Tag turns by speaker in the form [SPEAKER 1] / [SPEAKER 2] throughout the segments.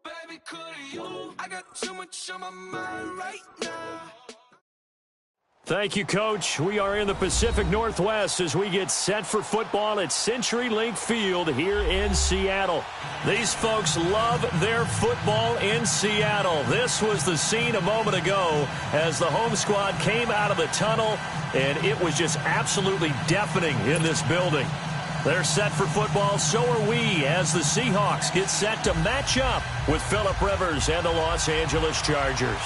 [SPEAKER 1] Baby, could you? I got too much on my mind right now.
[SPEAKER 2] Thank you, Coach. We are in the Pacific Northwest as we get set for football at CenturyLink Field here in Seattle. These folks love their football in Seattle. This was the scene a moment ago as the home squad came out of the tunnel, and it was just absolutely deafening in this building. They're set for football, so are we, as the Seahawks get set to match up with Phillip Rivers and the Los Angeles Chargers.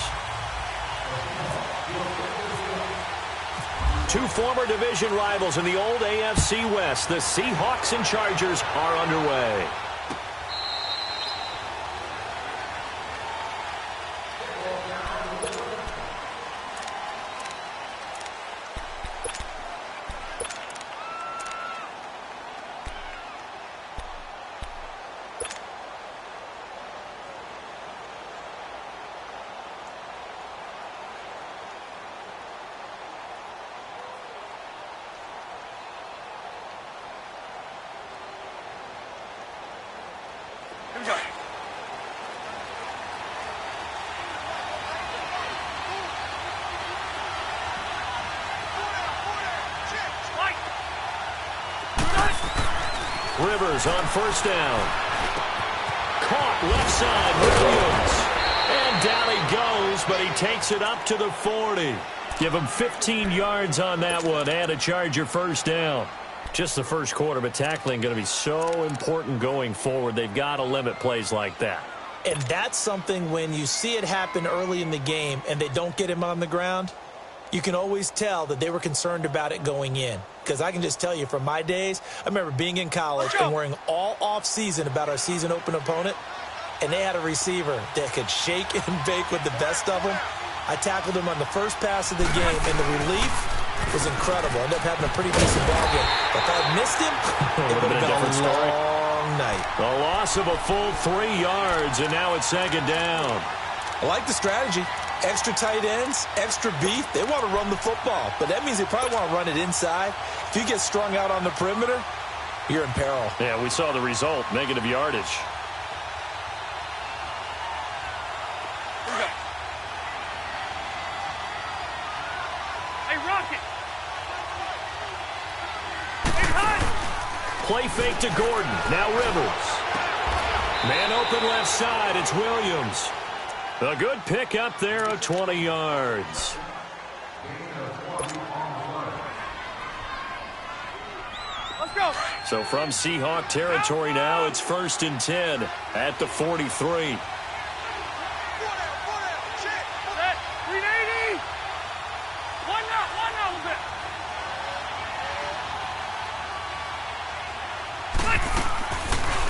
[SPEAKER 2] Two former division rivals in the old AFC West, the Seahawks and Chargers, are underway. Rivers on first down. Caught left side, Williams. And down he goes, but he takes it up to the 40. Give him 15 yards on that one and a Charger first down. Just the first quarter, but tackling going to be so important going forward. They've got to limit plays like that.
[SPEAKER 3] And that's something when you see it happen early in the game and they don't get him on the ground, you can always tell that they were concerned about it going in. Because I can just tell you from my days, I remember being in college and worrying all off-season about our season-open opponent, and they had a receiver that could shake and bake with the best of them. I tackled him on the first pass of the game, and the relief was incredible. I ended up having a pretty decent ball game. If I had missed him, it would have been a long night.
[SPEAKER 2] A loss of a full 3 yards, and now it's second down.
[SPEAKER 3] I like the strategy. Extra tight ends, extra beef. They want to run the football, but that means they probably want to run it inside. If you get strung out on the perimeter, you're in peril.
[SPEAKER 2] Yeah, we saw the result, negative yardage.
[SPEAKER 4] Hey, Rocket! Hey, Hunt!
[SPEAKER 2] Play fake to Gordon. Now Rivers. Man open left side. It's Williams. A good pick up there of 20 yards.
[SPEAKER 4] Let's go.
[SPEAKER 2] So from Seahawk territory now, it's 1st and 10 at the 43.
[SPEAKER 4] Set. 380. One now, bit.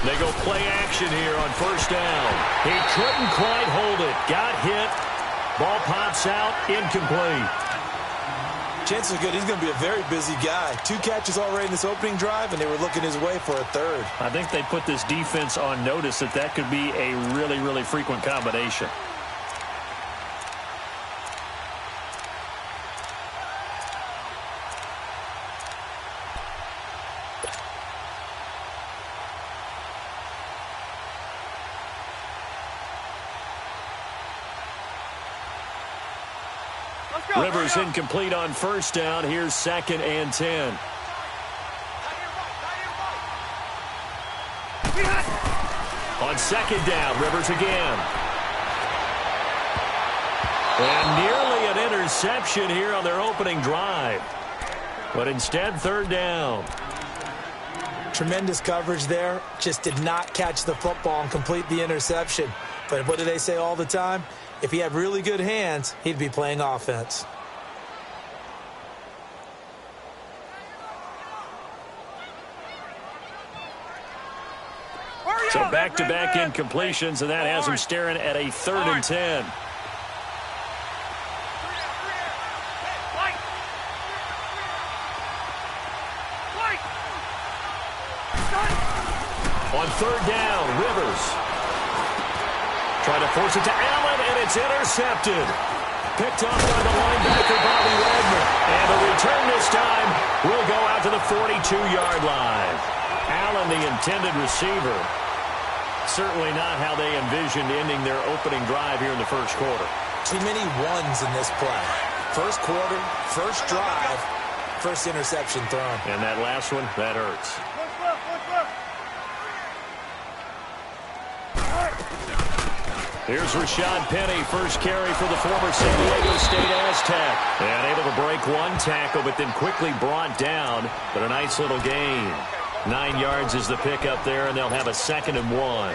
[SPEAKER 2] They go play action here on first down. He couldn't quite hold it. Got hit. Ball pops out. Incomplete.
[SPEAKER 3] Chances are good he's going to be a very busy guy. 2 catches already in this opening drive, and they were looking his way for a third.
[SPEAKER 2] I think they put this defense on notice that could be a really, really frequent combination. Rivers incomplete on first down. Here's 2nd and 10. On 2nd down, Rivers again. And nearly an interception here on their opening drive. But instead, 3rd down.
[SPEAKER 3] Tremendous coverage there. Just did not catch the football and complete the interception. But what do they say all the time? If he had really good hands, he'd be playing offense.
[SPEAKER 2] So back-to-back incompletions, and that has him staring at a 3rd and 10. On 3rd down, Rivers. Trying to force it to Allen, and it's intercepted. Picked off by the linebacker, Bobby Wagner. And the return this time will go out to the 42-yard line. Allen, the intended receiver. Certainly not how they envisioned ending their opening drive here in the first quarter.
[SPEAKER 3] Too many ones in this play. First quarter, first drive, first interception thrown.
[SPEAKER 2] And that last one, that hurts. Here's Rashad Penny, first carry for the former San Diego State Aztec. And able to break one tackle, but then quickly brought down. But a nice little gain. 9 yards is the pickup there, and they'll have a 2nd and 1.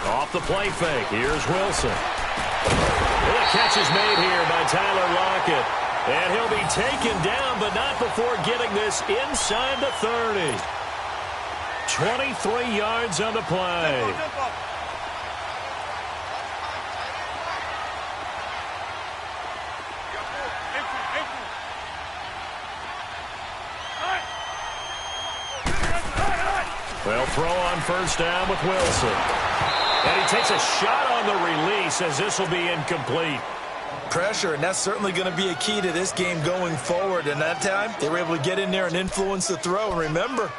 [SPEAKER 2] Off the play fake. Here's Wilson. And the catch is made here by Tyler Lockett. And he'll be taken down, but not before getting this inside the 30. 23 yards on the play. They'll throw on first down with Wilson. And he takes a shot on the release as this will be incomplete.
[SPEAKER 3] Pressure, and that's certainly going to be a key to this game going forward. And that time, they were able to get in there and influence the throw. And remember,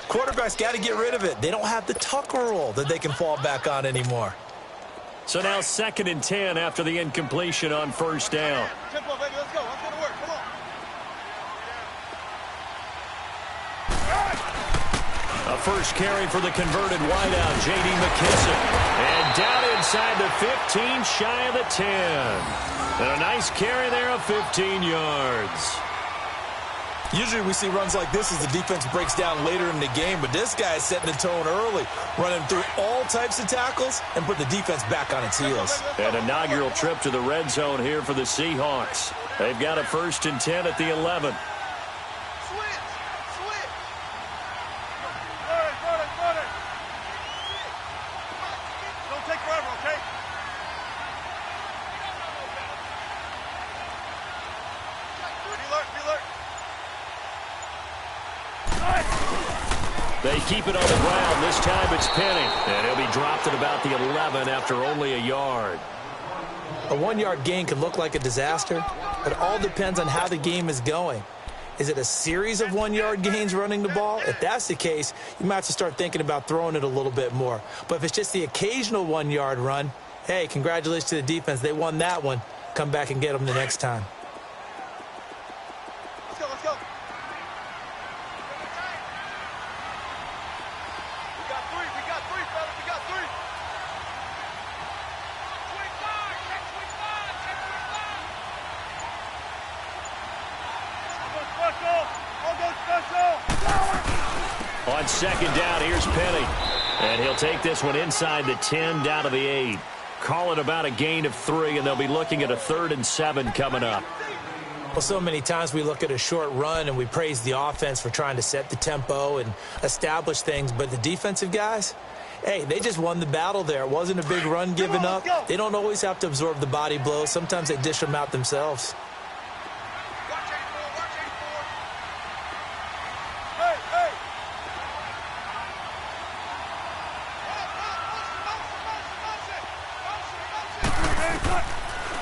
[SPEAKER 3] quarterbacks got to get rid of it. They don't have the Tucker rule that they can fall back on anymore.
[SPEAKER 2] So now 2nd and 10 after the incompletion on first down.
[SPEAKER 4] Tempo, baby, let's go. Let's go to work. Come on.
[SPEAKER 2] A first carry for the converted wideout, J.D. McKissick. And down inside the 15, shy of the 10. And a nice carry there of 15 yards.
[SPEAKER 3] Usually we see runs like this as the defense breaks down later in the game, but this guy is setting the tone early, running through all types of tackles and put the defense back on its heels.
[SPEAKER 2] An inaugural trip to the red zone here for the Seahawks. They've got a 1st and 10 at the 11. They keep it on the ground. This time it's Penny. And he'll be dropped at about the 11 after only a yard.
[SPEAKER 3] A 1-yard gain can look like a disaster, but it all depends on how the game is going. Is it a series of 1-yard gains running the ball? If that's the case, you might have to start thinking about throwing it a little bit more. But if it's just the occasional 1-yard run, hey, congratulations to the defense. They won that one. Come back and get them the next time.
[SPEAKER 4] Let's go.
[SPEAKER 2] On 2nd down, here's Penny. And he'll take this one inside the 10 down to the 8. Call it about a gain of 3, and they'll be looking at a 3rd and 7 coming up.
[SPEAKER 3] Well, so many times we look at a short run and we praise the offense for trying to set the tempo and establish things, but the defensive guys, hey, they just won the battle there. It wasn't a big run given up. They don't always have to absorb the body blows. Sometimes they dish them out themselves.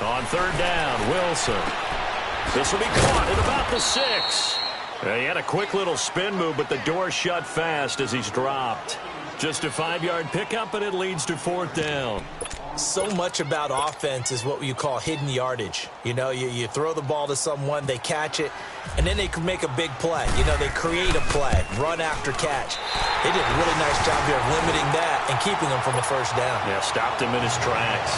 [SPEAKER 2] On 3rd down, Wilson. This will be caught at about the 6. He had a quick little spin move, but the door shut fast as he's dropped. Just a 5-yard pickup, and it leads to 4th down.
[SPEAKER 3] So much about offense is what you call hidden yardage. You know, you throw the ball to someone, they catch it, and then they can make a big play. You know, they create a play, run after catch. They did a really nice job here of limiting that and keeping them from the 1st down.
[SPEAKER 2] Yeah, stopped him in his tracks.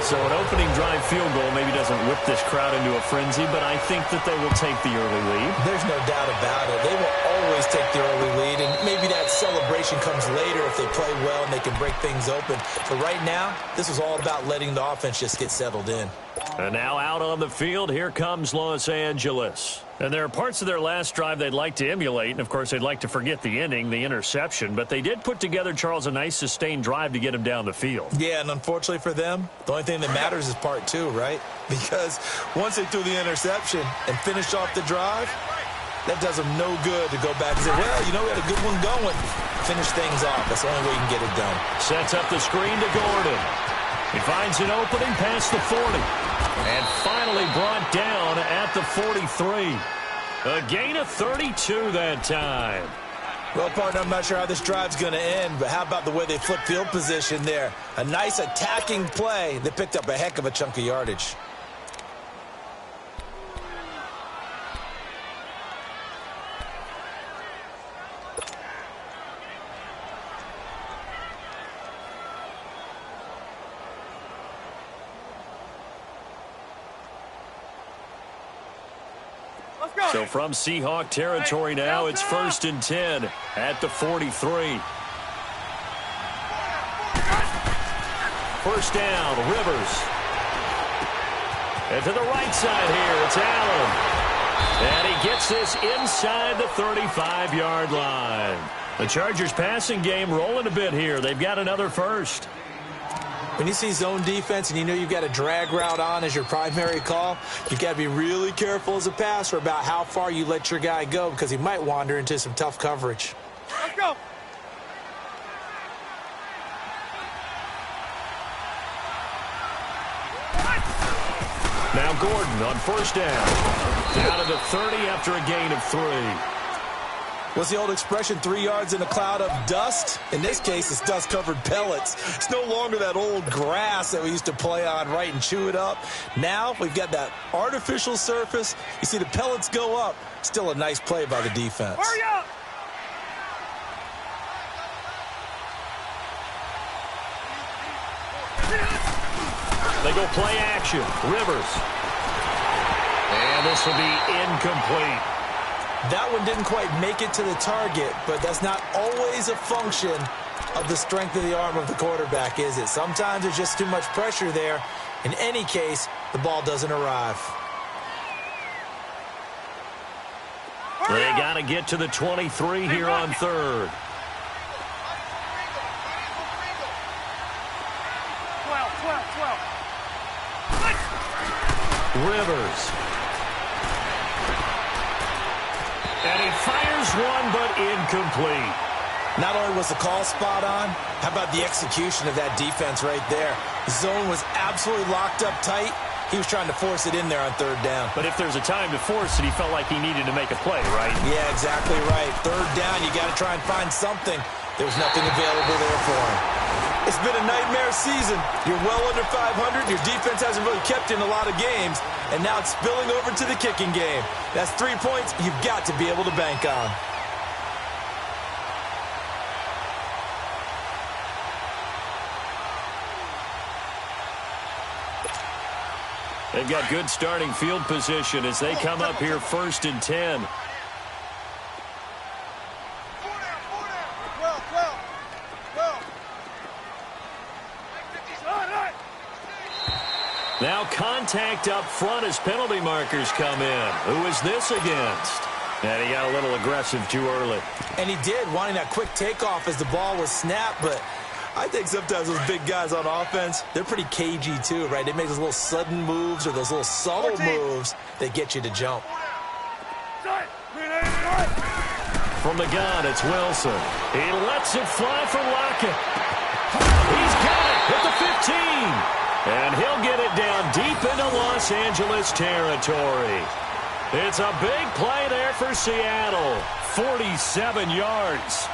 [SPEAKER 2] So an opening drive field goal maybe doesn't whip this crowd into a frenzy, but I think that they will take the early lead.
[SPEAKER 3] There's no doubt about it. They will always take the early lead, and maybe that celebration comes later if they play well and they can break things open. But right now, this is all about letting the offense just get settled in.
[SPEAKER 2] And now out on the field, here comes Los Angeles. And there are parts of their last drive they'd like to emulate, and of course they'd like to forget the inning, the interception, but they did put together, Charles, a nice sustained drive to get him down the field.
[SPEAKER 3] Yeah, and unfortunately for them, the only thing that matters is part two, right? Because once they threw the interception and finished off the drive, that does them no good to go back and say, well, you know, we had a good one going. Finish things off. That's the only way you can get it done.
[SPEAKER 2] Sets up the screen to Gordon. He finds an opening past the 40. And finally brought down at the 43. A gain of 32 that time.
[SPEAKER 3] Well, partner, I'm not sure how this drive's going to end, but how about the way they flip field position there? A nice attacking play that picked up a heck of a chunk of yardage.
[SPEAKER 2] So from Seahawk territory now, it's 1st and 10 at the 43. First down, Rivers. And to the right side here, it's Allen. And he gets this inside the 35-yard line. The Chargers passing game rolling a bit here. They've got another first.
[SPEAKER 3] When you see zone defense and you know you've got a drag route on as your primary call, you've got to be really careful as a passer about how far you let your guy go because he might wander into some tough coverage.
[SPEAKER 4] Let's go.
[SPEAKER 2] Now Gordon on first down. Down to the 30 after a gain of 3.
[SPEAKER 3] What's the old expression, 3 yards in a cloud of dust? In this case, it's dust-covered pellets. It's no longer that old grass that we used to play on, right, and chew it up. Now we've got that artificial surface. You see the pellets go up. Still a nice play by the defense.
[SPEAKER 4] Hurry up.
[SPEAKER 2] They go play action. Rivers. And this will be incomplete.
[SPEAKER 3] That one didn't quite make it to the target, but that's not always a function of the strength of the arm of the quarterback, is it? Sometimes there's just too much pressure there. In any case, the ball doesn't arrive.
[SPEAKER 2] They got to get to the 23 here on third.
[SPEAKER 4] 12.
[SPEAKER 2] Rivers. And he fires one, but incomplete.
[SPEAKER 3] Not only was the call spot on, how about the execution of that defense right there? The zone was absolutely locked up tight. He was trying to force it in there on third down.
[SPEAKER 2] But if there's a time to force it, he felt like he needed to make a play, right?
[SPEAKER 3] Yeah, exactly right. Third down, you got to try and find something. There was nothing available there for him. It's been a nightmare season. You're well under 500. Your defense hasn't really kept in a lot of games. And now it's spilling over to the kicking game. That's 3 points you've got to be able to bank on.
[SPEAKER 2] They've got good starting field position as they come up here 1st and 10.
[SPEAKER 4] 12.
[SPEAKER 2] Now contact up front as penalty markers come in. Who is this against? And he got a little aggressive too early.
[SPEAKER 3] And he did, wanting that quick takeoff as the ball was snapped, but I think sometimes those big guys on offense, they're pretty cagey too, right? They make those little sudden moves or those little subtle moves that get you to jump.
[SPEAKER 2] From the gun, it's Wilson. He lets it fly for Lockett. He's got it at the 15. And he'll get it down deep into Los Angeles territory. It's a big play there for Seattle. 47 yards.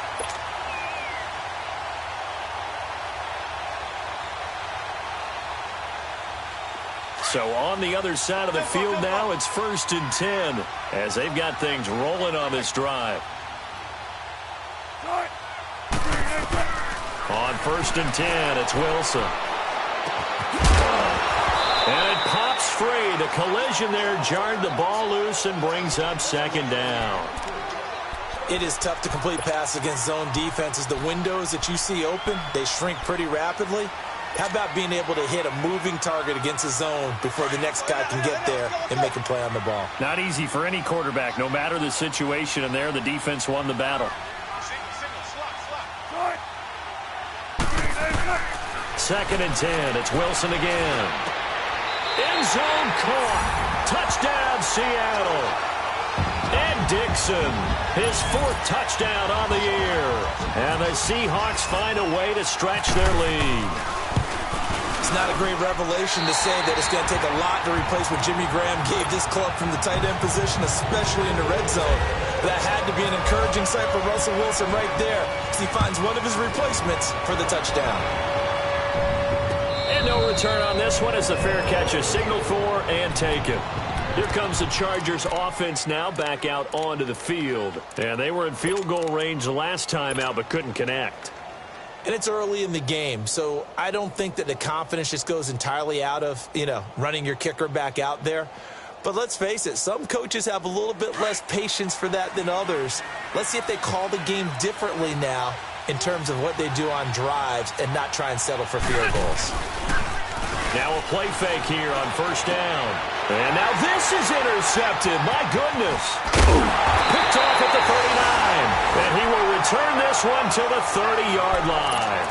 [SPEAKER 2] So on the other side of the field now, it's 1st and 10 as they've got things rolling on this drive. On 1st and 10, it's Wilson. And it pops free. The collision there jarred the ball loose and brings up 2nd down.
[SPEAKER 3] It is tough to complete passes against zone defenses. The windows that you see open, they shrink pretty rapidly. How about being able to hit a moving target against the zone before the next guy can get there and make a play on the ball?
[SPEAKER 2] Not easy for any quarterback, no matter the situation, and there the defense won the battle. Second and 10. It's Wilson again. End zone caught. Touchdown, Seattle. And Dixon, his 4th touchdown on the year. And the Seahawks find a way to stretch their lead.
[SPEAKER 3] It's not a great revelation to say that it's going to take a lot to replace what Jimmy Graham gave this club from the tight end position, especially in the red zone. That had to be an encouraging sight for Russell Wilson right there, as he finds one of his replacements for the touchdown.
[SPEAKER 2] And no return on this one as the fair catch is signaled for and taken. Here comes the Chargers offense now back out onto the field. And they were in field goal range last time out but couldn't connect.
[SPEAKER 3] And it's early in the game, so I don't think that the confidence just goes entirely out of, running your kicker back out there. But let's face it, some coaches have a little bit less patience for that than others. Let's see if they call the game differently now in terms of what they do on drives and not try and settle for field goals.
[SPEAKER 2] Now a play fake here on first down. And now this is intercepted. My goodness. Picked off at the 39. And he will return this one to the 30-yard line.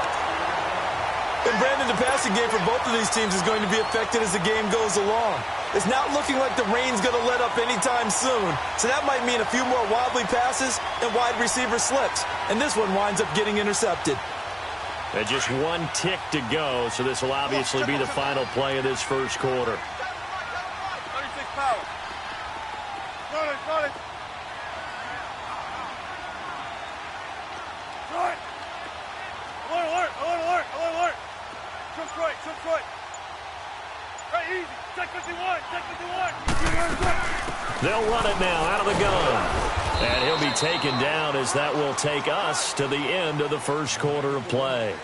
[SPEAKER 3] And Brandon, the passing game for both of these teams is going to be affected as the game goes along. It's not looking like the rain's going to let up anytime soon. So that might mean a few more wobbly passes and wide receiver slips. And this one winds up getting intercepted.
[SPEAKER 2] And just one tick to go, so this will obviously be the final play of this first quarter.
[SPEAKER 4] 36 power. Got it. Right. Alert. Trip straight. Right, easy. Check 51.
[SPEAKER 2] They'll run it now out of the gun. And he'll be taken down as that will take us to the end of the first quarter of play.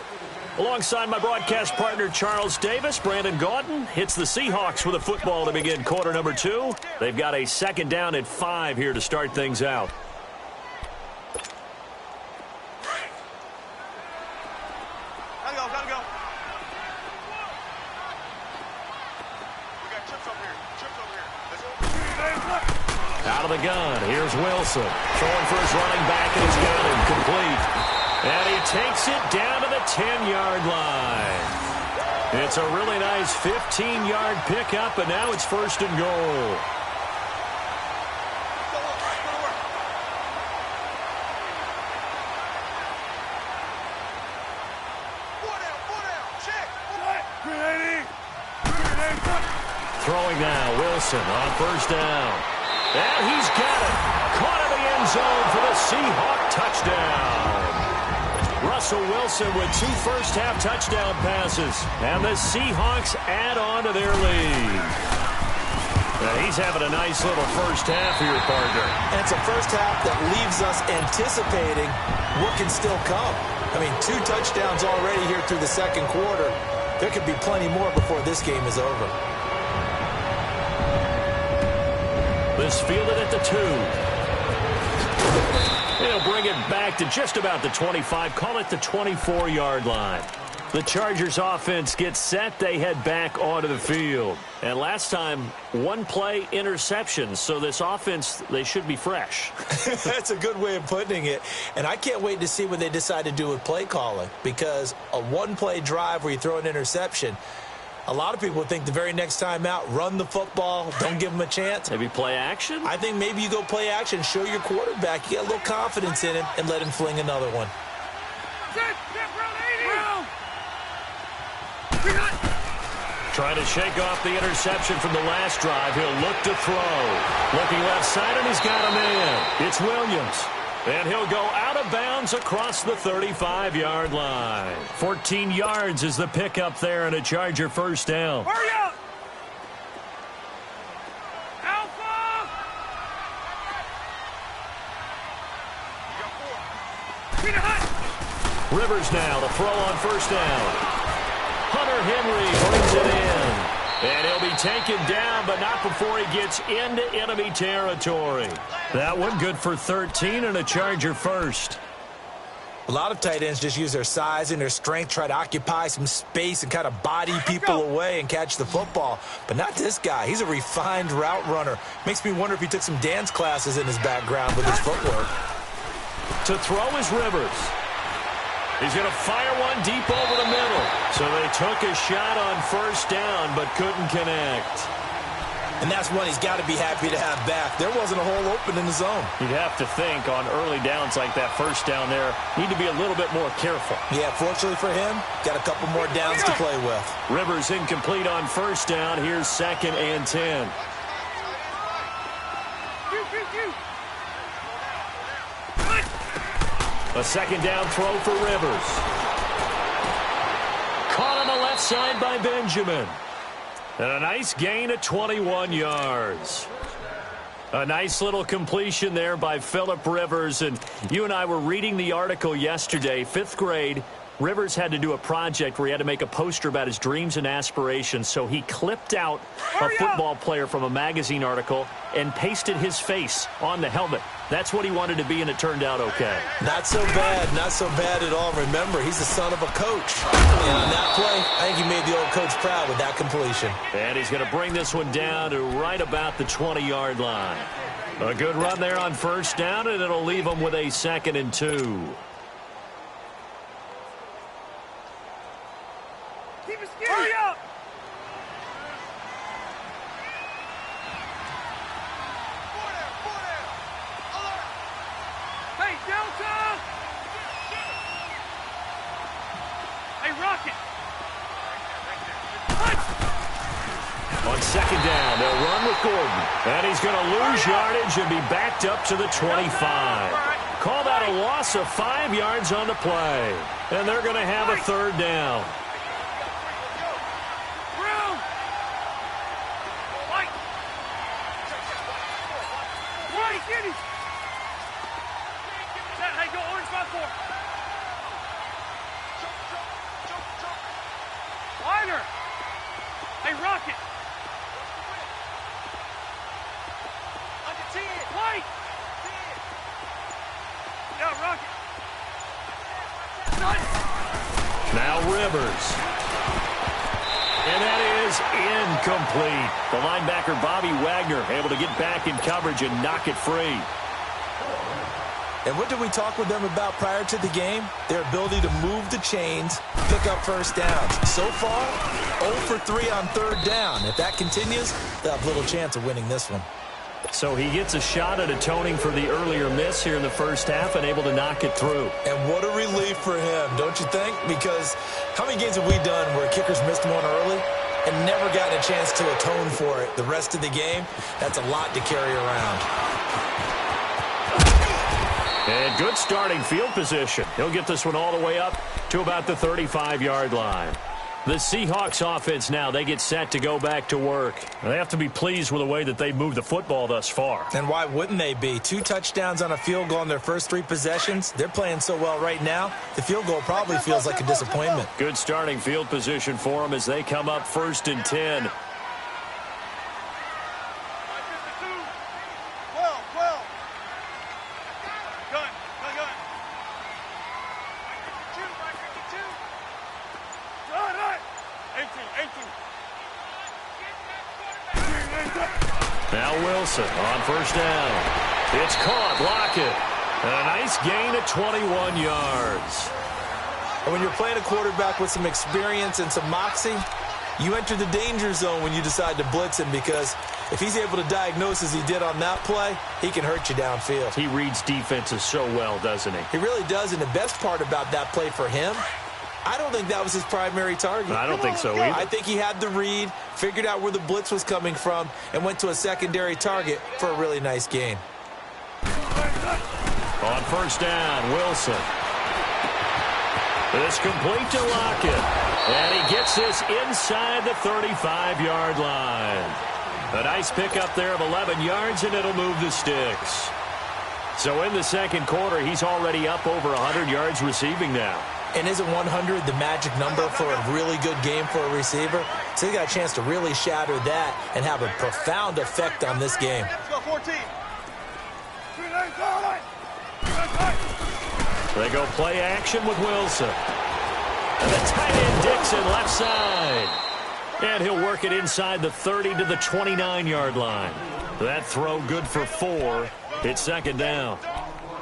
[SPEAKER 2] Alongside my broadcast partner, Charles Davis, Brandon Gaudin hits the Seahawks with a football to begin quarter number 2. They've got a second down at 5 here to start things out.
[SPEAKER 4] Gotta go. We got chips over here. Let's go.
[SPEAKER 2] Out of the gun, here's Wilson. Throwing for his running back, and he's got him complete. And he takes it down to the 10-yard line. It's a really nice 15-yard pickup, and now it's first and goal. Throwing now, Wilson on first down. And he's got it. Caught in the end zone for the Seahawk touchdown. Russell Wilson with 2 first-half touchdown passes. And the Seahawks add on to their lead. And he's having a nice little first half here, partner.
[SPEAKER 3] And it's a first half that leaves us anticipating what can still come. I mean, 2 touchdowns already here through the second quarter. There could be plenty more before this game is over.
[SPEAKER 2] This fielded at the 2. He'll bring it back to just about the 25. Call it the 24-yard line. The Chargers offense gets set. They head back onto the field. And last time, 1 play interception. So this offense, they should be fresh.
[SPEAKER 3] That's a good way of putting it. And I can't wait to see what they decide to do with play calling. Because a 1-play drive where you throw an interception, a lot of people think the very next time out, run the football, don't give them a chance.
[SPEAKER 2] Maybe play action?
[SPEAKER 3] I think maybe you go play action, show your quarterback, you get a little confidence in him, and let him fling another one.
[SPEAKER 2] Trying to shake off the interception from the last drive. He'll look to throw. Looking left side, and he's got him in. It's Williams. And he'll go out of bounds across the 35-yard line. 14 yards is the pickup there, and a Charger first down.
[SPEAKER 4] Hurry up! Alpha! You got 4.
[SPEAKER 2] Rivers now to throw on first down. Hunter Henry brings it in. And he'll be taken down, but not before he gets into enemy territory. That one good for 13 and a Charger first.
[SPEAKER 3] A lot of tight ends just use their size and their strength, try to occupy some space and kind of body people away and catch the football. But not this guy. He's a refined route runner. Makes me wonder if he took some dance classes in his background with his footwork.
[SPEAKER 2] To throw is Rivers. He's going to fire one deep over the middle. So they took a shot on first down but couldn't connect.
[SPEAKER 3] And that's one he's got to be happy to have back. There wasn't a hole open in the zone.
[SPEAKER 2] You'd have to think on early downs like that first down there, need to be a little bit more careful.
[SPEAKER 3] Yeah, fortunately for him, got a couple more downs to play with.
[SPEAKER 2] Rivers incomplete on first down. Here's 2nd and 10. A 2nd down throw for Rivers. Caught on the left side by Benjamin. And a nice gain of 21 yards. A nice little completion there by Phillip Rivers. And you and I were reading the article yesterday, 5th grade. Rivers had to do a project where he had to make a poster about his dreams and aspirations. So he clipped out a football player from a magazine article and pasted his face on the helmet. That's what he wanted to be, and it turned out okay.
[SPEAKER 3] Not so bad at all. Remember, he's the son of a coach. And on that play, I think he made the old coach proud with that completion.
[SPEAKER 2] And he's going to bring this one down to right about the 20-yard line. A good run there on first down, and it'll leave him with a 2nd and 2.
[SPEAKER 4] Hurry up! Hey, Delta! Hey, Rocket!
[SPEAKER 2] On 2nd down, they'll run with Gordon. And he's going to lose yardage and be backed up to the 25. Call that a loss of 5 yards on the play. And they're going to have a 3rd down.
[SPEAKER 4] Hey, go orange 5-4. Liner. Hey, Rocket. Under 10. White. Yeah, Rocket.
[SPEAKER 2] Now Rivers. And that is incomplete. The linebacker, Bobby Wagner, able to get back in coverage and knock it free.
[SPEAKER 3] And what did we talk with them about prior to the game? Their ability to move the chains, pick up first downs. So far, 0 for 3 on 3rd down. If that continues, they'll have little chance of winning this one.
[SPEAKER 2] So he gets a shot at atoning for the earlier miss here in the first half and able to knock it through.
[SPEAKER 3] And what a relief for him, don't you think? Because how many games have we done where kickers missed one early and never gotten a chance to atone for it the rest of the game? That's a lot to carry around.
[SPEAKER 2] And good starting field position. He'll get this one all the way up to about the 35-yard line. The Seahawks offense now, they get set to go back to work. They have to be pleased with the way that they've moved the football thus far.
[SPEAKER 3] And why wouldn't they be? 2 touchdowns on a field goal in their first 3 possessions. They're playing so well right now, the field goal probably feels like a disappointment.
[SPEAKER 2] Good starting field position for them as they come up 1st and 10. Now Wilson on first down. It's caught. Lockett. And a nice gain of 21 yards.
[SPEAKER 3] And when you're playing a quarterback with some experience and some moxie, you enter the danger zone when you decide to blitz him, because if he's able to diagnose as he did on that play, he can hurt you downfield.
[SPEAKER 2] He reads defenses so well, doesn't he?
[SPEAKER 3] He really does, and the best part about that play for him, I don't think that was his primary target.
[SPEAKER 2] I don't think so either.
[SPEAKER 3] I think he had the read, figured out where the blitz was coming from, and went to a secondary target for a really nice gain.
[SPEAKER 2] On first down, Wilson. It's complete to Lockett. And he gets this inside the 35-yard line. A nice pickup there of 11 yards, and it'll move the sticks. So in the second quarter, he's already up over 100 yards receiving now.
[SPEAKER 3] And isn't 100 the magic number for a really good game for a receiver? So he got a chance to really shatter that and have a profound effect on this game.
[SPEAKER 4] Let's go 14.
[SPEAKER 2] They go play action with Wilson. And the tight end Dixon left side. And he'll work it inside the 30 to the 29-yard line. That throw good for 4. It's second down.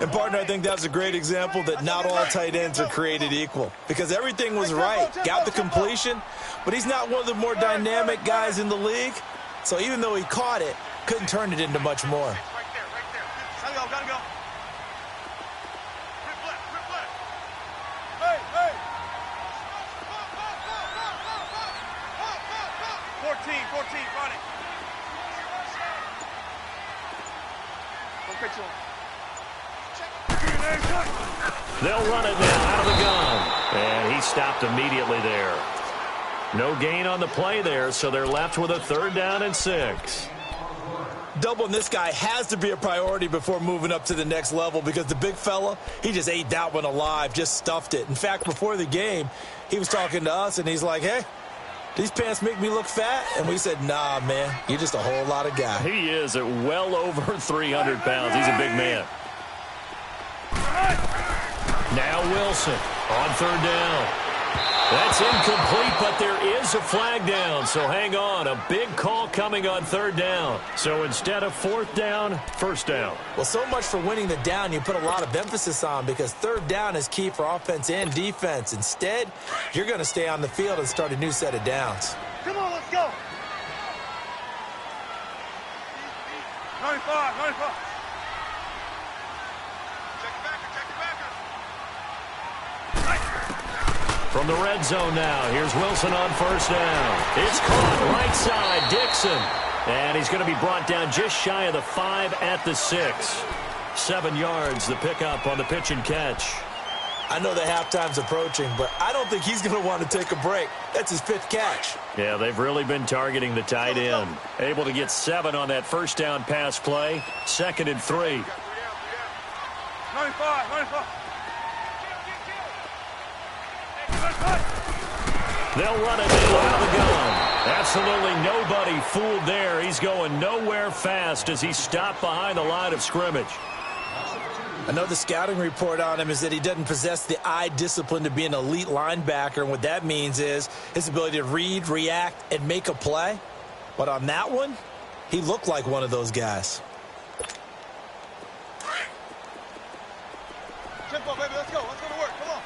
[SPEAKER 3] And, partner, I think that's a great example that not all tight ends are created equal. Because everything was right. Got the completion, but he's not one of the more dynamic guys in the league. So even though he caught it, couldn't turn it into much more.
[SPEAKER 4] Right there. Gotta go. 14, run it. Don't catch you.
[SPEAKER 2] They'll run it now out of the gun. And he stopped immediately there. No gain on the play there, so they're left with a 3rd down and 6.
[SPEAKER 3] Doubling this guy has to be a priority before moving up to the next level because the big fella, he just ate that one alive, just stuffed it. In fact, before the game, he was talking to us, and he's like, hey, these pants make me look fat? And we said, nah, man, you're just a whole lot of guy.
[SPEAKER 2] He is at well over 300 pounds. He's a big man. Now Wilson on 3rd down. That's incomplete, but there is a flag down, so hang on. A big call coming on 3rd down. So instead of 4th down, 1st down.
[SPEAKER 3] Well, so much for winning the down you put a lot of emphasis on because 3rd down is key for offense and defense. Instead, you're going to stay on the field and start a new set of downs.
[SPEAKER 4] Come on, let's go. 95.
[SPEAKER 2] From the red zone now, here's Wilson on 1st down. It's caught right side, Dixon. And he's going to be brought down just shy of the 5 at the 6. 7 yards, the pickup on the pitch and catch.
[SPEAKER 3] I know that halftime's approaching, but I don't think he's going to want to take a break. That's his 5th catch.
[SPEAKER 2] Yeah, they've really been targeting the tight end. Able to get 7 on that 1st down pass play. 2nd and 3.
[SPEAKER 4] 95.
[SPEAKER 2] They'll run it out of the gun. Absolutely nobody fooled there. He's going nowhere fast as he stopped behind the line of scrimmage.
[SPEAKER 3] I know the scouting report on him is that he doesn't possess the eye discipline to be an elite linebacker, and what that means is his ability to read, react, and make a play. But on that one, he looked like one of those guys.
[SPEAKER 4] Tempo, baby, let's go to work, come on.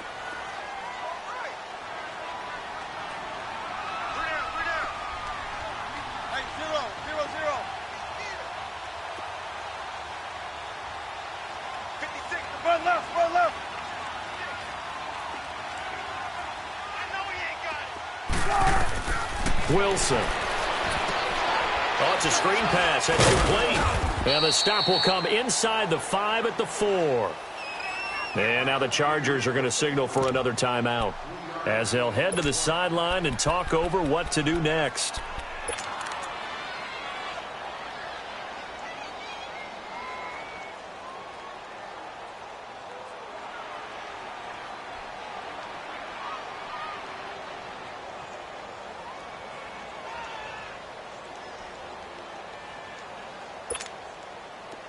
[SPEAKER 4] 3 down. Hey, 0. 56, run left. I know he ain't got it.
[SPEAKER 2] Wilson. Oh, it's a screen pass. That's complete. And the stop will come inside the 5 at the 4. And now the Chargers are going to signal for another timeout as they'll head to the sideline and talk over what to do next.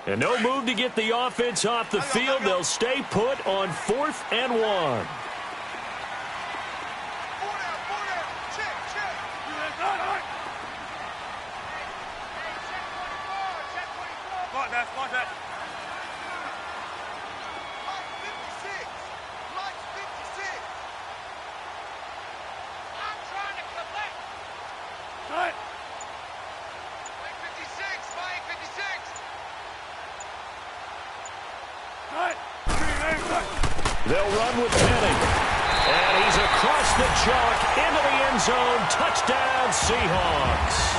[SPEAKER 2] And no move to get the offense off the field. They'll stay put on 4th and 1.
[SPEAKER 4] 4 down. Check. Watch that. Mike's 56. I'm trying to collect. Cut. Mike 56.
[SPEAKER 2] They'll run with Penny. And he's across the chalk into the end zone. Touchdown, Seahawks.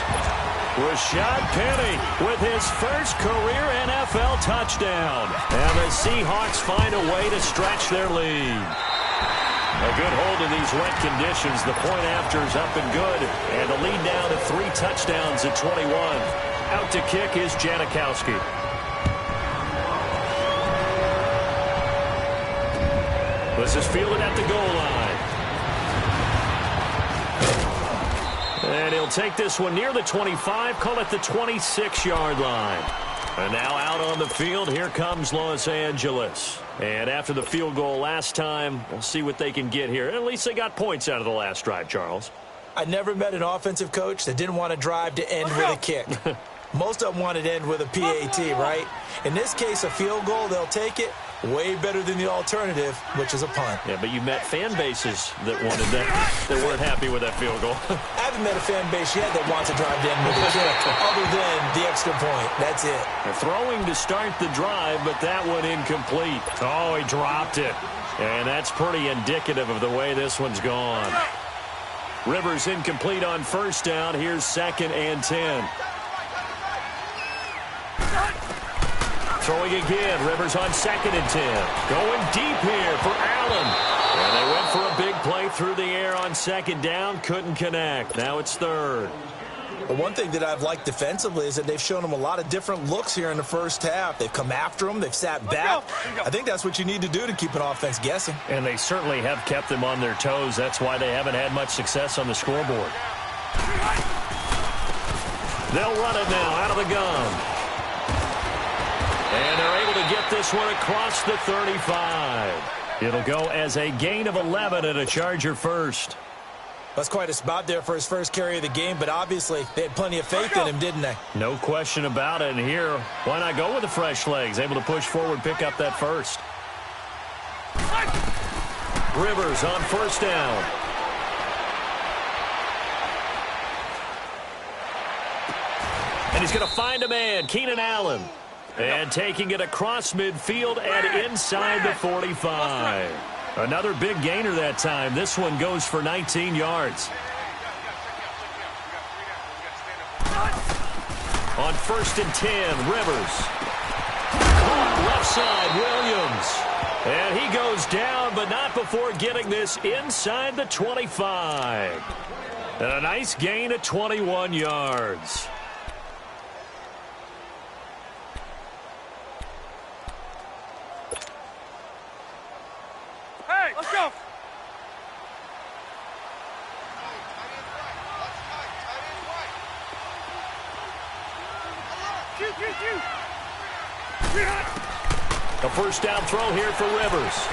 [SPEAKER 2] Rashad Penny with his first career NFL touchdown. And the Seahawks find a way to stretch their lead. A good hold in these wet conditions. The point after is up and good. And the lead now to 3 touchdowns at 21. Out to kick is Janikowski. This is fielded at the goal line. And he'll take this one near the 25, call it the 26-yard line. And now out on the field, here comes Los Angeles. And after the field goal last time, we'll see what they can get here. At least they got points out of the last drive, Charles.
[SPEAKER 3] I never met an offensive coach that didn't want to drive to end with a kick. Most of them wanted to end with a PAT, right? In this case, a field goal, they'll take it. Way better than the alternative, which is a punt.
[SPEAKER 2] Yeah, but you met fan bases that wanted that, that weren't happy with that field goal.
[SPEAKER 3] I haven't met a fan base yet that wants to drive to end with a kick, other than the extra point. That's it.
[SPEAKER 2] They're throwing to start the drive, but that one incomplete. Oh, he dropped it. And that's pretty indicative of the way this one's gone. Rivers incomplete on first down. Here's 2nd and 10. Throwing again. Rivers on 2nd and 10. Going deep here for Allen. And they went for a big play through the air on 2nd down. Couldn't connect. Now it's 3rd.
[SPEAKER 3] But one thing that I've liked defensively is that they've shown them a lot of different looks here in the first half. They've come after them. They've sat back. I think that's what you need to do to keep an offense guessing.
[SPEAKER 2] And they certainly have kept them on their toes. That's why they haven't had much success on the scoreboard. They'll run it now out of the gun. And they're able to get this one across the 35. It'll go as a gain of 11 and a Charger first.
[SPEAKER 3] That's quite a spot there for his first carry of the game, but obviously they had plenty of faith in him, didn't they?
[SPEAKER 2] No question about it. And here, why not go with the fresh legs? Able to push forward, pick up that first. Rivers on first down. And he's going to find a man, Keenan Allen. And taking it across midfield and inside the 45. Another big gainer that time. This one goes for 19 yards. On 1st and 10, Rivers. Caught left side, Williams. And he goes down, but not before getting this inside the 25. And a nice gain of 21 yards.
[SPEAKER 4] Let's go.
[SPEAKER 2] A first down throw here for Rivers.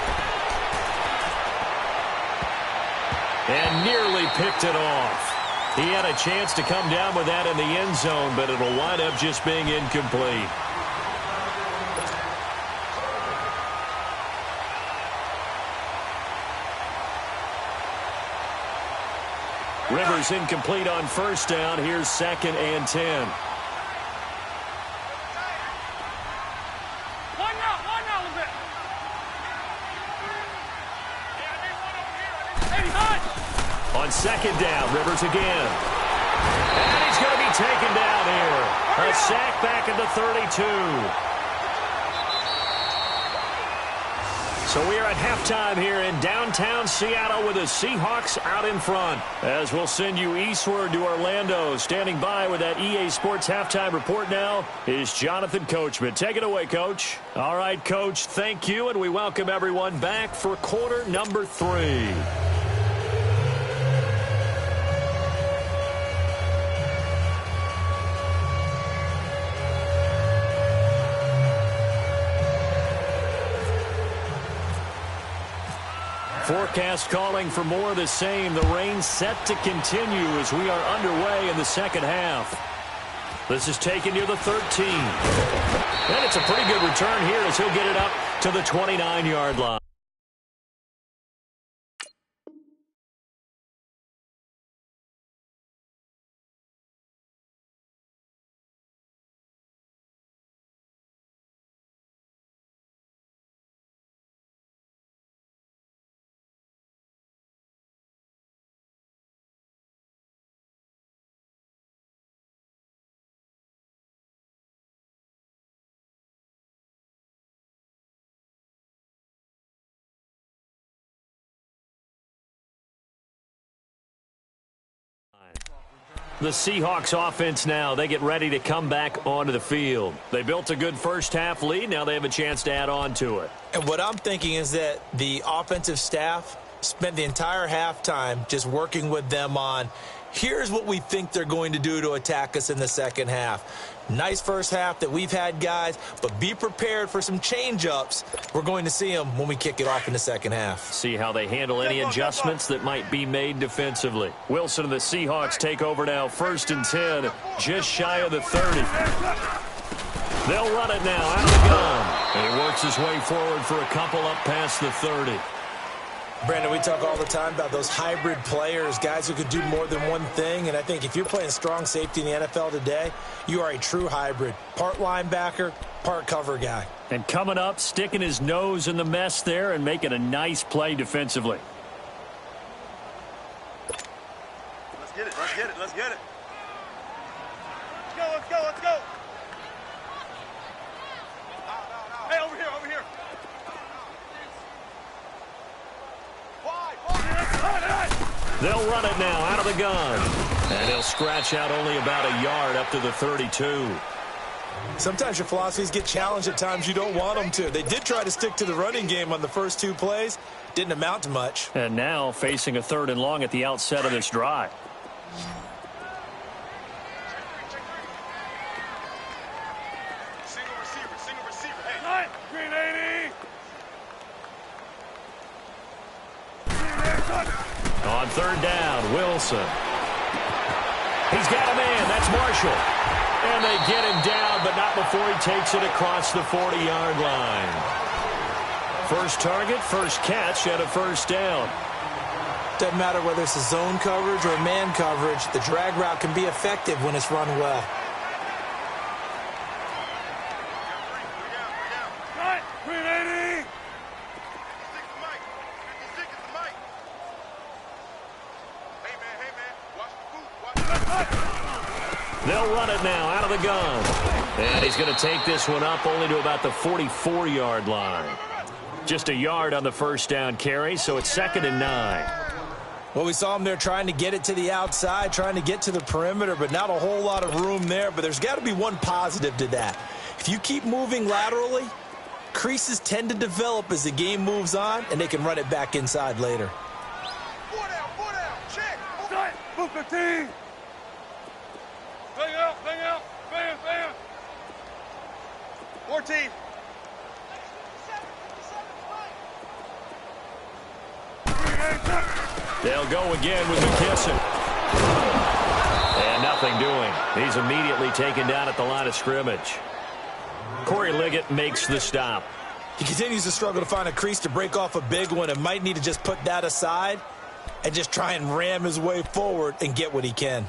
[SPEAKER 2] And nearly picked it off. He had a chance to come down with that in the end zone, but it'll wind up just being incomplete. Rivers incomplete on first down. Here's 2nd and 10.
[SPEAKER 4] One now, a little bit.
[SPEAKER 2] On 2nd down, Rivers again. And he's going to be taken down here. A sack back at the 32. So we are at halftime here in downtown Seattle with the Seahawks out in front. As we'll send you eastward to Orlando. Standing by with that EA Sports halftime report now is Jonathan Coachman. Take it away, Coach. All right, Coach, thank you, and we welcome everyone back for quarter number 3. Forecast calling for more of the same. The rain set to continue as we are underway in the second half. This is taken near the 13. And it's a pretty good return here as he'll get it up to the 29-yard line. The Seahawks offense now, they get ready to come back onto the field. They built a good first half lead. Now they have a chance to add on to it.
[SPEAKER 3] And what I'm thinking is that the offensive staff Spent the entire halftime just working with them on, here's what we think they're going to do to attack us in the second half. Nice first half that we've had, guys, but be prepared for some change-ups. We're going to see them when we kick it off in the second half.
[SPEAKER 2] See how they handle any adjustments that might be made defensively. Wilson and the Seahawks take over now, 1st and 10, just shy of the 30. They'll run it now out of the gun. And he works his way forward for a couple up past the 30.
[SPEAKER 3] Brandon, we talk all the time about those hybrid players, guys who could do more than one thing. And I think if you're playing strong safety in the NFL today, you are a true hybrid. Part linebacker, part cover guy.
[SPEAKER 2] And coming up, sticking his nose in the mess there and making a nice play defensively.
[SPEAKER 5] Let's get it. Let's get it. Let's get it. Let's go. Let's go. Let's go. Hey, over here. Over here.
[SPEAKER 2] They'll run it now out of the gun. And he'll scratch out only about a yard up to the 32.
[SPEAKER 3] Sometimes your philosophies get challenged at times you don't want them to. They did try to stick to the running game on the first 2 plays. Didn't amount to much.
[SPEAKER 2] And now facing a 3rd and long at the outset of this drive.
[SPEAKER 5] Single receiver. Single receiver. Hey. Green 80.
[SPEAKER 2] On 3rd down, Wilson. He's got a man. That's Marshall. And they get him down, but not before he takes it across the 40-yard line. First target, first catch, and a 1st down.
[SPEAKER 3] Doesn't matter whether it's a zone coverage or a man coverage, the drag route can be effective when it's run well.
[SPEAKER 5] Green 80. 56 the mic. 56 is the mic. Hey, man. Watch the boot. Watch the boot.
[SPEAKER 2] They'll run it now out of the gun. And he's going to take this one up only to about the 44-yard line. Just a yard on the 1st down carry, so it's 2nd and 9.
[SPEAKER 3] Well, we saw him there trying to get it to the outside, trying to get to the perimeter, but not a whole lot of room there. But there's got to be one positive to that. If you keep moving laterally, creases tend to develop as the game moves on, and they can run it back inside later.
[SPEAKER 5] 4 down, check. Move 15. Bang out, bam. 14.
[SPEAKER 2] They'll go again with McKissick. And nothing doing. He's immediately taken down at the line of scrimmage. Corey Liggett makes the stop.
[SPEAKER 3] He continues to struggle to find a crease to break off a big one and might need to just put that aside and just try and ram his way forward and get what he can.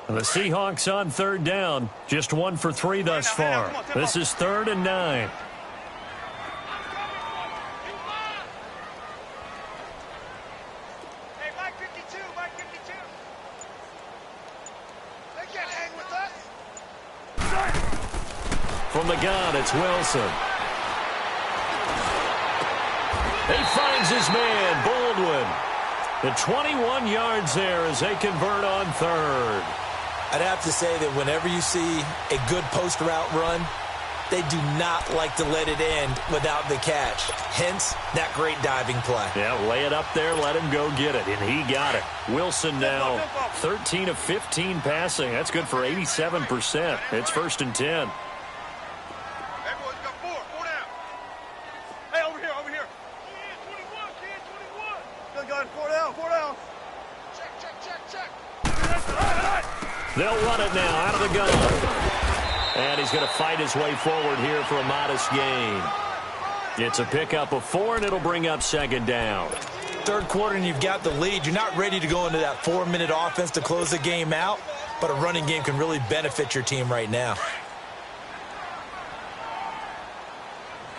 [SPEAKER 2] The Seahawks on 3rd down. Just 1 for 3 thus far. This is 3rd and 9.
[SPEAKER 4] Hey, Mike 52, Mike 52. They can't hang with us.
[SPEAKER 2] From the gun, it's Wilson. He finds his man, Baldwin. The 21 yards there as they convert on 3rd.
[SPEAKER 3] I'd have to say that whenever you see a good post route run, they do not like to let it end without the catch. Hence, that great diving play.
[SPEAKER 2] Yeah, lay it up there, let him go get it, and he got it. Wilson now 13 of 15 passing. That's good for 87%. It's 1st and 10.
[SPEAKER 5] Hey, boys, got 4 down. Hey, over here. 21. Good gun, 4 down.
[SPEAKER 4] Check.
[SPEAKER 2] They'll run it now out of the gun. And he's going to fight his way forward here for a modest gain. It's a pickup of 4, and it'll bring up 2nd down.
[SPEAKER 3] 3rd quarter and you've got the lead. You're not ready to go into that 4-minute offense to close the game out, but a running game can really benefit your team right now.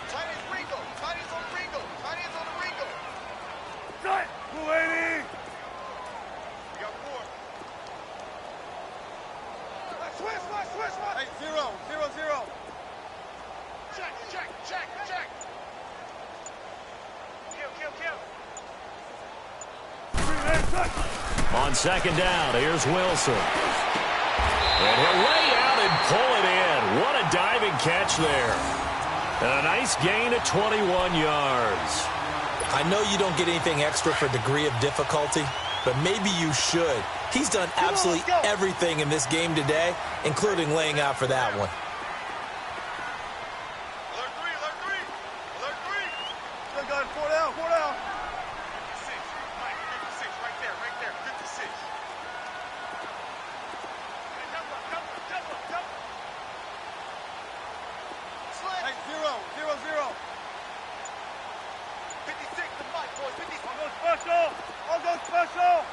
[SPEAKER 4] Tight ends on Ringo. Tight ends on the Ringo.
[SPEAKER 5] Tight. 280. We got 4. Switch. Hey, 0.
[SPEAKER 4] Check. Kill.
[SPEAKER 2] On 2nd down, here's Wilson. And he'll lay out and pull it in. What a diving catch there. And a nice gain of 21 yards.
[SPEAKER 3] I know you don't get anything extra for degree of difficulty, but maybe you should. He's done absolutely everything in this game today, including laying out for that one.
[SPEAKER 4] Alert three. Alert three.
[SPEAKER 5] Still got 4 down, 4 down.
[SPEAKER 4] 56, Mike, 56, right there, 56. Hey, jump up. Slant.
[SPEAKER 5] Hey, 0.
[SPEAKER 4] 56 to Mike, boys, 56.
[SPEAKER 5] I'll go special.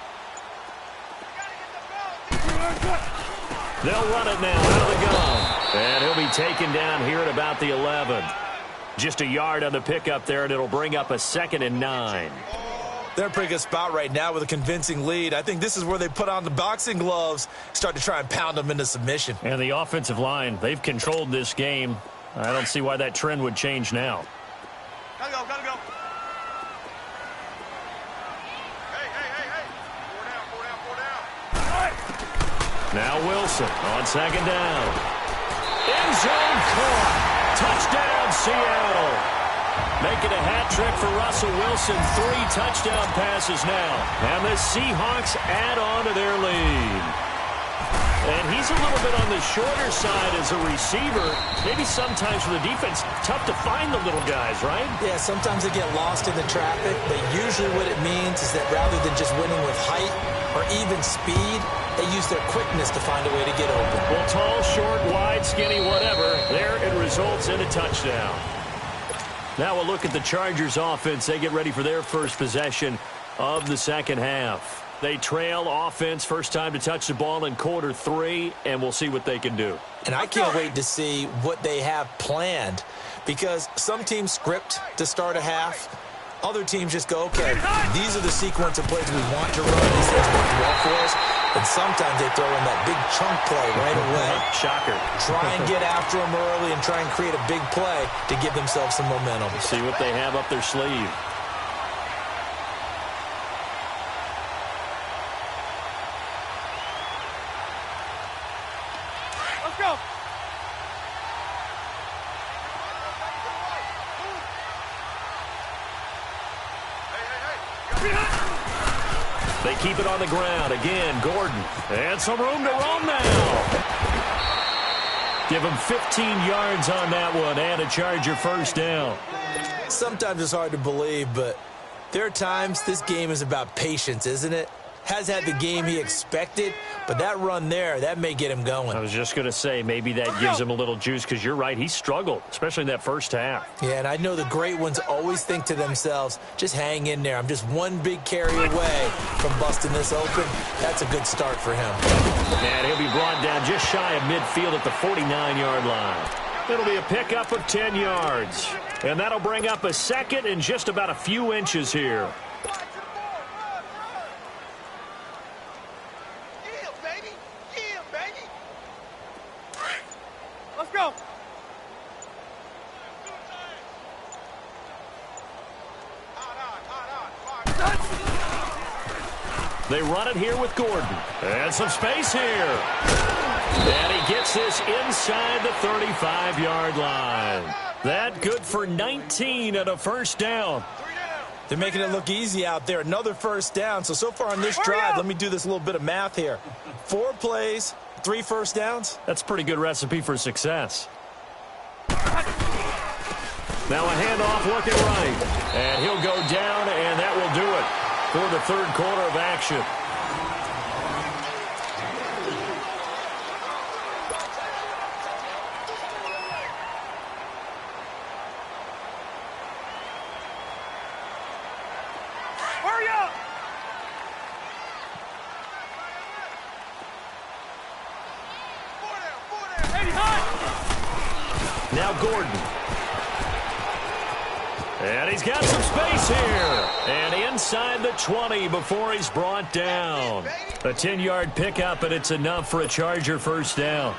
[SPEAKER 4] You gotta get the ball,
[SPEAKER 2] They'll run it now out of the gun. And he'll be taken down here at about the 11. Just a yard on the pickup there, and it'll bring up a 2nd and 9.
[SPEAKER 3] They're in a pretty good spot right now with a convincing lead. I think this is where they put on the boxing gloves, start to try and pound them into submission.
[SPEAKER 2] And the offensive line, they've controlled this game. I don't see why that trend would change now.
[SPEAKER 5] Gotta go.
[SPEAKER 4] Hey. 4 down.
[SPEAKER 2] Now Wilson on 2nd down. End zone caught. Touchdown, Seattle. Making a hat trick for Russell Wilson. 3 touchdown passes now. And the Seahawks add on to their lead. And he's a little bit on the shorter side as a receiver. Maybe sometimes for the defense, tough to find the little guys, right?
[SPEAKER 3] Yeah, sometimes they get lost in the traffic, but usually what it means is that rather than just winning with height or even speed, they use their quickness to find a way to get open.
[SPEAKER 2] Well, tall, short, wide, skinny, whatever, there it results in a touchdown. Now we'll look at the Chargers offense. They get ready for their first possession of the second half. They trail offense, first time to touch the ball in quarter 3, and we'll see what they can do.
[SPEAKER 3] And I can't wait to see what they have planned, because some teams script to start a half. Other teams just go, okay, these are the sequence of plays we want to run. These things work well for us. And sometimes they throw in that big chunk play right away.
[SPEAKER 2] Shocker.
[SPEAKER 3] Try and get after them early and try and create a big play to give themselves some momentum.
[SPEAKER 2] See what they have up their sleeve.
[SPEAKER 5] Let's go.
[SPEAKER 2] They keep it on the ground. Again, Gordon. And some room to roam now. Give him 15 yards on that one and a Charger first down.
[SPEAKER 3] Sometimes it's hard to believe, but there are times this game is about patience, isn't it? Has had the game he expected, but that run there, that may get him going.
[SPEAKER 2] I was just going to say, maybe that gives him a little juice, because you're right, he struggled, especially in that first half.
[SPEAKER 3] Yeah, and I know the great ones always think to themselves, just hang in there. I'm just one big carry away from busting this open. That's a good start for him.
[SPEAKER 2] And he'll be brought down just shy of midfield at the 49-yard line. It'll be a pickup of 10 yards. And that'll bring up a 2nd and just about a few inches here.
[SPEAKER 5] Let's go.
[SPEAKER 2] They run it here with Gordon. And some space here. And he gets this inside the 35-yard line. That good for 19 and a first down.
[SPEAKER 3] They're making it look easy out there. Another first down. So far on this drive, let me do this little bit of math here. 4 plays, 3 first downs.
[SPEAKER 2] That's a pretty good recipe for success. Now a handoff looking right. And he'll go down, and that will do it for the third quarter of action.
[SPEAKER 5] Hurry up.
[SPEAKER 2] Now Gordon. And he's got some space here. And inside the 20 before he's brought down. A 10-yard pickup, and it's enough for a Charger first down.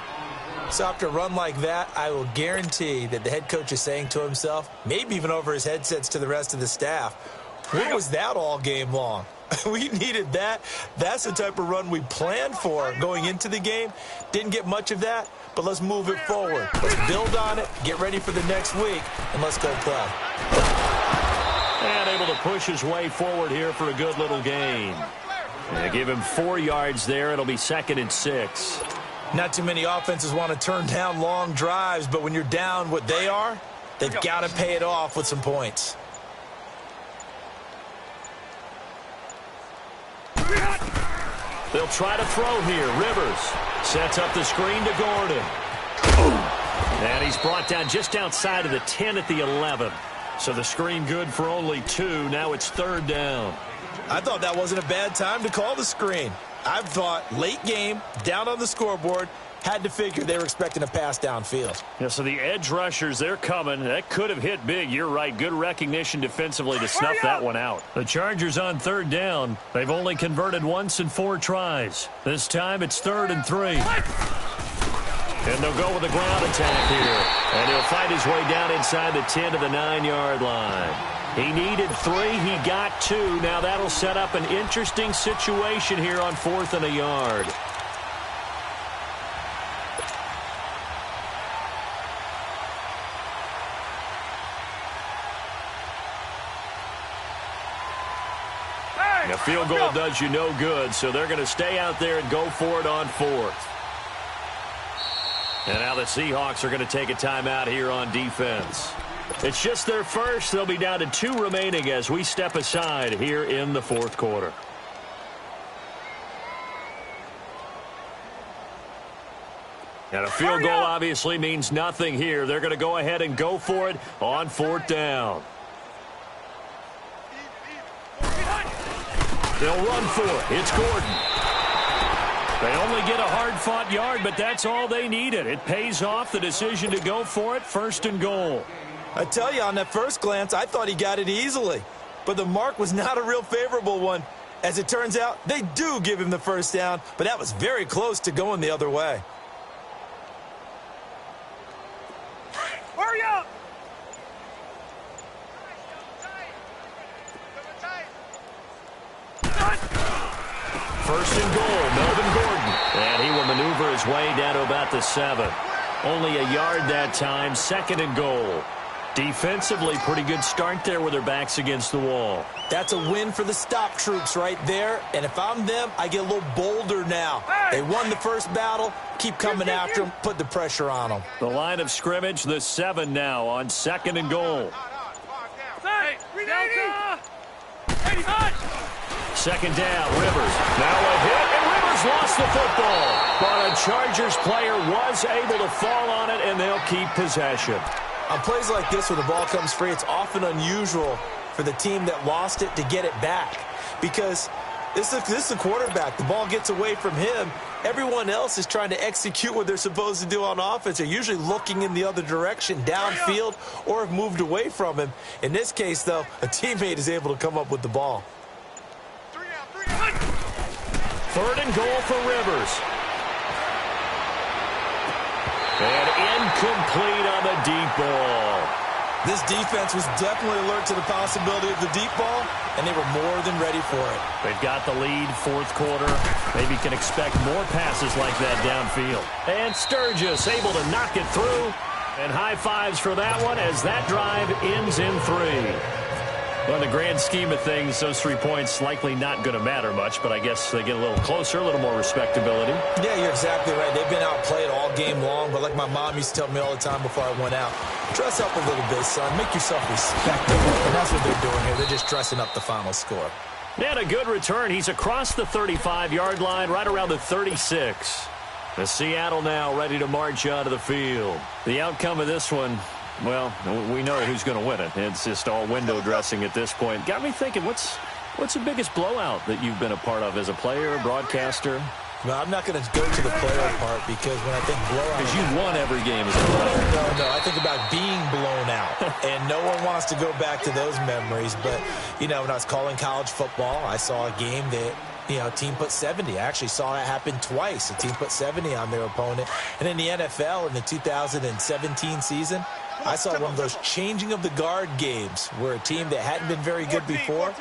[SPEAKER 3] So after a run like that, I will guarantee that the head coach is saying to himself, maybe even over his headsets to the rest of the staff, where was that all game long? We needed that. That's the type of run we planned for going into the game. Didn't get much of that, but let's move it forward. Let's build on it, get ready for the next week, and let's go play.
[SPEAKER 2] And able to push his way forward here for a good little gain. And give him 4 yards there. It'll be 2nd and 6.
[SPEAKER 3] Not too many offenses want to turn down long drives, but when you're down what they are, they've got to pay it off with some points.
[SPEAKER 2] They'll try to throw here. Rivers sets up the screen to Gordon. And he's brought down just outside of the 10 at the 11. So the screen good for only 2. Now it's 3rd down.
[SPEAKER 3] I thought that wasn't a bad time to call the screen. I thought late game, down on the scoreboard, had to figure they were expecting a pass downfield.
[SPEAKER 2] Yeah, so the edge rushers, they're coming. That could have hit big. You're right. Good recognition defensively to snuff that one out. The Chargers on 3rd down. They've only converted once in 4 tries. This time it's 3rd and 3. And they'll go with a ground attack here. And he'll fight his way down inside the 10 to the 9-yard line. He needed 3. He got 2. Now that'll set up an interesting situation here on 4th and a yard. A field goal does you no good, so they're going to stay out there and go for it on 4th. And now the Seahawks are going to take a timeout here on defense. It's just their first. They'll be down to 2 remaining as we step aside here in the 4th quarter. And a field goal obviously means nothing here. They're going to go ahead and go for it on 4th down. They'll run for it. It's Gordon. They only get a hard-fought yard, but that's all they needed. It pays off the decision to go for it, 1st and goal.
[SPEAKER 3] I tell you, on that first glance, I thought he got it easily. But the mark was not a real favorable one. As it turns out, they do give him the first down, but that was very close to going the other way.
[SPEAKER 4] Hurry up!
[SPEAKER 2] First and goal, Melvin Gordon. And he will maneuver his way down to about the 7. Only a yard that time, 2nd and goal. Defensively, pretty good start there with their backs against the wall.
[SPEAKER 3] That's a win for the stop troops right there. And if I'm them, I get a little bolder now. They won the first battle. Keep coming after them. Put the pressure on them.
[SPEAKER 2] The line of scrimmage, the 7 now on 2nd and goal.
[SPEAKER 4] Hey, Delta!
[SPEAKER 2] 2nd down, Rivers. Now a hit, and Rivers lost the football. But a Chargers player was able to fall on it, and they'll keep possession.
[SPEAKER 3] On plays like this where the ball comes free, it's often unusual for the team that lost it to get it back. Because this is the quarterback. The ball gets away from him. Everyone else is trying to execute what they're supposed to do on offense. They're usually looking in the other direction, downfield, or have moved away from him. In this case, though, a teammate is able to come up with the ball.
[SPEAKER 2] 3rd and goal for Rivers. And incomplete on the deep ball.
[SPEAKER 3] This defense was definitely alert to the possibility of the deep ball, and they were more than ready for it.
[SPEAKER 2] They've got the lead, 4th quarter. Maybe can expect more passes like that downfield. And Sturgis able to knock it through. And high fives for that one as that drive ends in 3. Well, in the grand scheme of things, those 3 points likely not going to matter much, but I guess they get a little closer, a little more respectability.
[SPEAKER 3] Yeah, you're exactly right. They've been outplayed all game long, but like my mom used to tell me all the time before I went out, dress up a little bit, son. Make yourself respectable. And that's what they're doing here. They're just dressing up the final score.
[SPEAKER 2] And a good return. He's across the 35-yard line, right around the 36. The Seattle now ready to march onto the field. The outcome of this one, well, we know who's going to win it. It's just all window dressing at this point. Got me thinking, what's the biggest blowout that you've been a part of as a player, broadcaster?
[SPEAKER 3] No, I'm not going to go to the player part because when I think blowout...
[SPEAKER 2] Because you won every game as a player.
[SPEAKER 3] No, I think about being blown out. And no one wants to go back to those memories. But, you know, when I was calling college football, I saw a game that, you know, a team put 70. I actually saw that happen twice. A team put 70 on their opponent. And in the NFL, in the 2017 season, I saw one of those changing of the guard games where a team that hadn't been very good before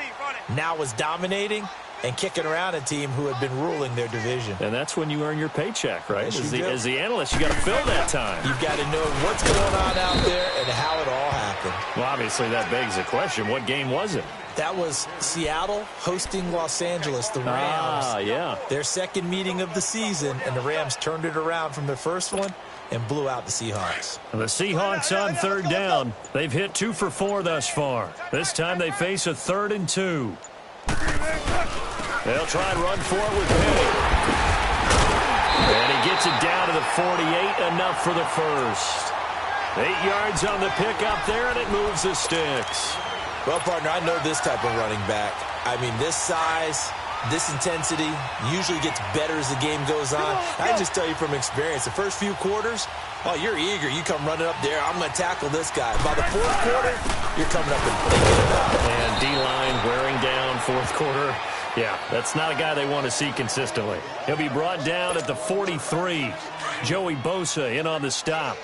[SPEAKER 3] now was dominating and kicking around a team who had been ruling their division.
[SPEAKER 2] And that's when you earn your paycheck, right?
[SPEAKER 3] Yes,
[SPEAKER 2] As the analyst, you got to fill that time.
[SPEAKER 3] You've got to know what's going on out there and how it all happened.
[SPEAKER 2] Well, obviously, that begs the question, what game was it?
[SPEAKER 3] That was Seattle hosting Los Angeles, the Rams.
[SPEAKER 2] Ah, yeah.
[SPEAKER 3] Their second meeting of the season, and the Rams turned it around from their first one and blew out the Seahawks.
[SPEAKER 2] The Seahawks on third down. They've hit 2 for 4 thus far. This time they face a 3rd and 2. They'll try and run for it with Penny. And he gets it down to the 48, enough for the first. 8 yards on the pickup there, and it moves the sticks.
[SPEAKER 3] Well, partner, I know this type of running back. I mean, this size, this intensity usually gets better as the game goes on. I can just tell you from experience, the first few quarters, oh, you're eager. You come running up there, I'm going to tackle this guy. By the fourth quarter, you're coming up and thinking about it.
[SPEAKER 2] And D-line wearing down fourth quarter. Yeah, that's not a guy they want to see consistently. He'll be brought down at the 43. Joey Bosa in on the stop.